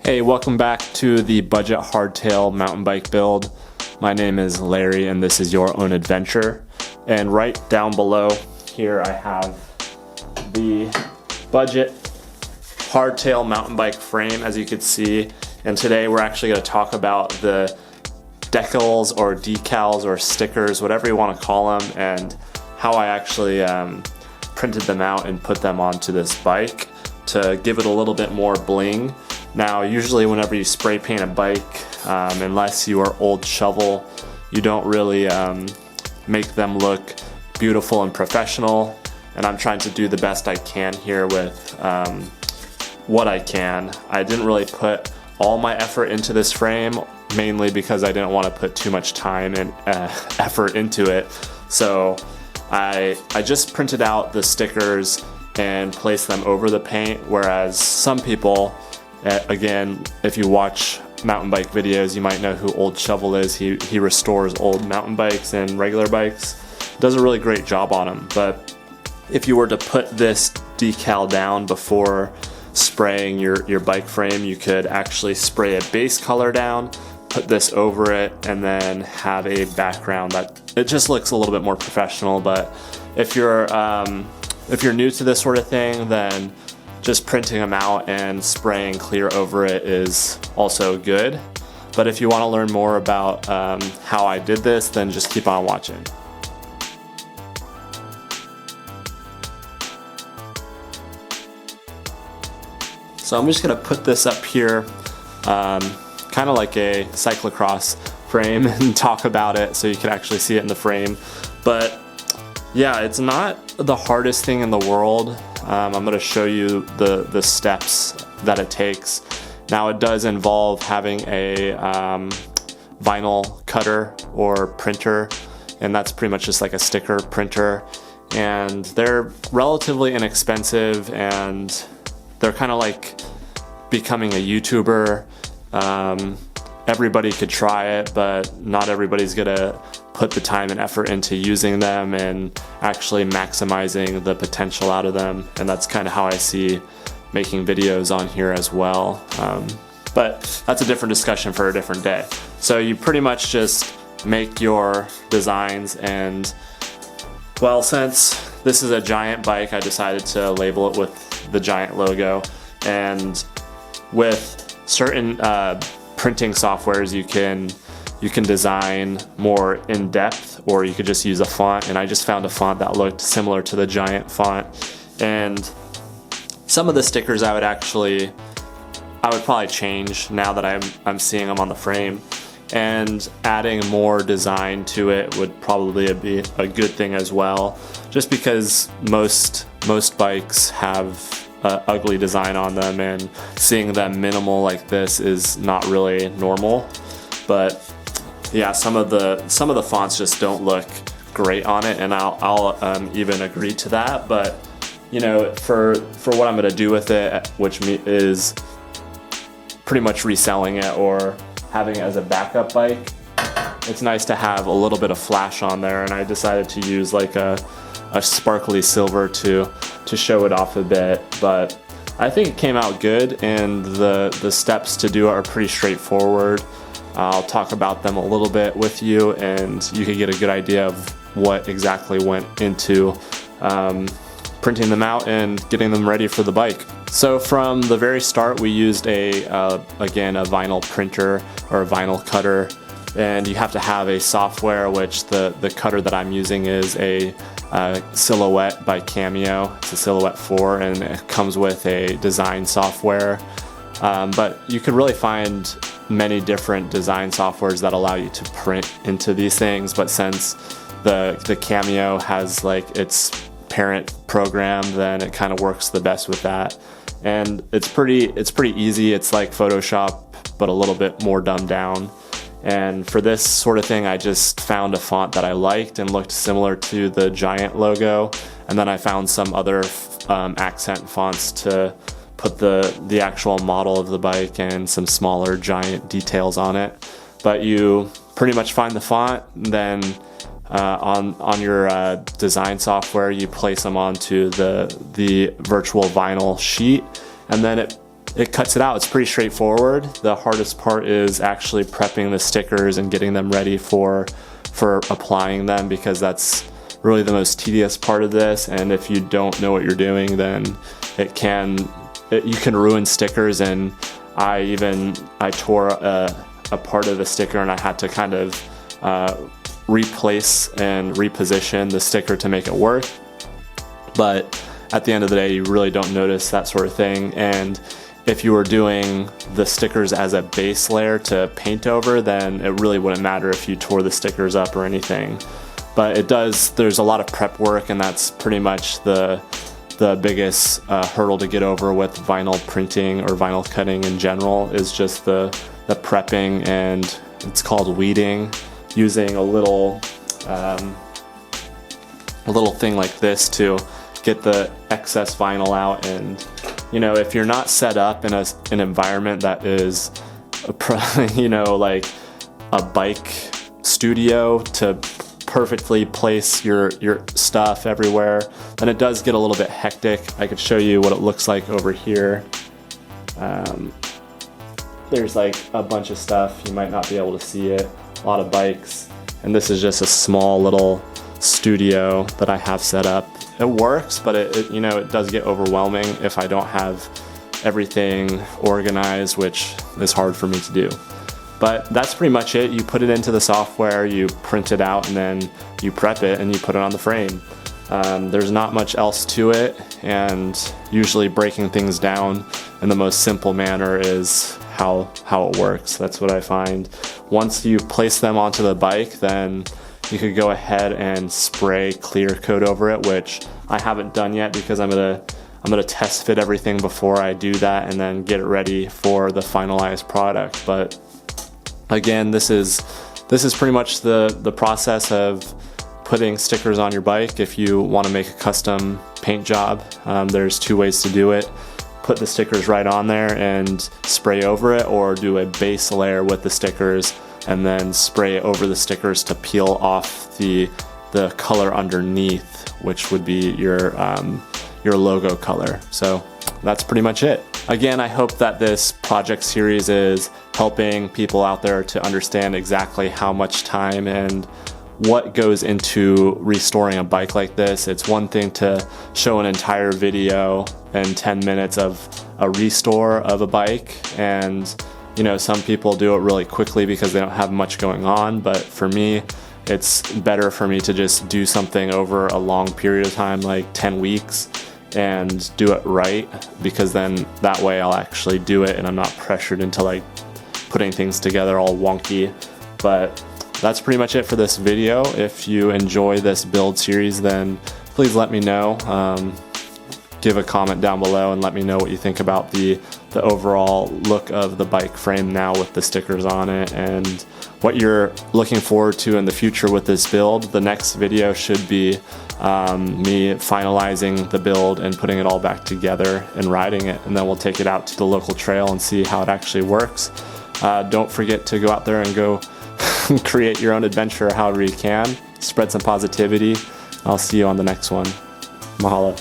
Hey, welcome back to the budget hardtail mountain bike build. My name is Larry and this is Your Own Adventure. And right down below here I have the budget hardtail mountain bike frame, as you can see. And today we're actually going to talk about the decals or decals or stickers, whatever you want to call them, and how I actually printed them out and put them onto this bike to give it a little bit more bling. Now, usually whenever you spray paint a bike, unless you are old shovel, you don't really make them look beautiful and professional. And I'm trying to do the best I can here with what I can. I didn't really put all my effort into this frame, mainly because I didn't want to put too much time and effort into it. So I just printed out the stickers and placed them over the paint, whereas some people, again, if you watch mountain bike videos, you might know who Old Shovel is. He restores old mountain bikes and regular bikes. Does a really great job on them. But if you were to put this decal down before spraying your bike frame, you could actually spray a base color down, put this over it, and then have a background that it just looks a little bit more professional. But if you're new to this sort of thing, then just printing them out and spraying clear over it is also good. But if you want to learn more about how I did this, then just keep on watching. So I'm just going to put this up here, kind of like a cyclocross frame, and talk about it so you can actually see it in the frame. But yeah, it's not the hardest thing in the world. I'm going to show you the steps that it takes. Now, it does involve having a vinyl cutter or printer, and that's pretty much just like a sticker printer. And they're relatively inexpensive, and they're kind of like becoming a YouTuber. Everybody could try it, but not everybody's gonna put the time and effort into using them and actually maximizing the potential out of them. And that's kind of how I see making videos on here as well. But that's a different discussion for a different day. So you pretty much just make your designs, and well, since this is a Giant bike, I decided to label it with the Giant logo. And with certain printing softwares, you can design more in depth, or you could just use a font. And I just found a font that looked similar to the Giant font. And some of the stickers I would probably change now that I'm seeing them on the frame. And adding more design to it would probably be a good thing as well, just because most bikes have ugly design on them, and seeing them minimal like this is not really normal. But yeah, some of the fonts just don't look great on it, and I'll even agree to that. But you know, for what I'm going to do with it, which is pretty much reselling it or having it as a backup bike, it's nice to have a little bit of flash on there. And I decided to use like a sparkly silver to show it off a bit. But I think it came out good, and the steps to do it are pretty straightforward. I'll talk about them a little bit with you, and you can get a good idea of what exactly went into printing them out and getting them ready for the bike. So from the very start, we used again a vinyl printer or a vinyl cutter, and you have to have a software, which the cutter that I'm using is a Silhouette by Cameo. It's a Silhouette 4, and it comes with a design software. But you could really find many different design softwares that allow you to print into these things. But since the Cameo has like its parent program, then it kind of works the best with that. And it's pretty easy. It's like Photoshop, but a little bit more dumbed down. And for this sort of thing, I just found a font that I liked and looked similar to the Giant logo. And then I found some other accent fonts to put the actual model of the bike and some smaller Giant details on it. But you pretty much find the font, and then on your design software, you place them onto the virtual vinyl sheet, and then it it cuts it out. It's pretty straightforward. The hardest part is actually prepping the stickers and getting them ready for applying them, because that's really the most tedious part of this. And if you don't know what you're doing, then you can ruin stickers. And I tore a part of the sticker, and I had to kind of replace and reposition the sticker to make it work. But at the end of the day, you really don't notice that sort of thing. And if you were doing the stickers as a base layer to paint over, then it really wouldn't matter if you tore the stickers up or anything. But there's a lot of prep work, and that's pretty much the biggest hurdle to get over with vinyl printing or vinyl cutting in general, is just the prepping, and it's called weeding, using a little thing like this to get the excess vinyl out. And you know, if you're not set up in an environment that is like a bike studio to perfectly place your stuff everywhere, then it does get a little bit hectic. I could show you what it looks like over here. There's like a bunch of stuff, you might not be able to see it, a lot of bikes, and this is just a small little studio that I have set up. It works, but it does get overwhelming if I don't have everything organized, which is hard for me to do. But that's pretty much it. You put it into the software, you print it out, and then you prep it and you put it on the frame. There's not much else to it, and usually breaking things down in the most simple manner is how it works. That's what I find. Once you place them onto the bike, then you could go ahead and spray clear coat over it, which I haven't done yet because I'm gonna test fit everything before I do that, and then get it ready for the finalized product. But again, this is pretty much the process of putting stickers on your bike. If you want to make a custom paint job, there's two ways to do it. Put the stickers right on there and spray over it, or do a base layer with the stickers and then spray over the stickers to peel off the color underneath, which would be your logo color. So that's pretty much it. Again, I hope that this project series is helping people out there to understand exactly how much time and what goes into restoring a bike like this. It's one thing to show an entire video in 10 minutes of a restore of a bike, and some people do it really quickly because they don't have much going on, but for me, it's better for me to just do something over a long period of time, like 10 weeks, and do it right, because then that way I'll actually do it and I'm not pressured into like putting things together all wonky. But that's pretty much it for this video. If you enjoy this build series, then please let me know. Give a comment down below and let me know what you think about the overall look of the bike frame now with the stickers on it, and what you're looking forward to in the future with this build. The next video should be me finalizing the build and putting it all back together and riding it, and then we'll take it out to the local trail and see how it actually works. Don't forget to go out there and go create your own adventure however you can. Spread some positivity. I'll see you on the next one. Mahalo.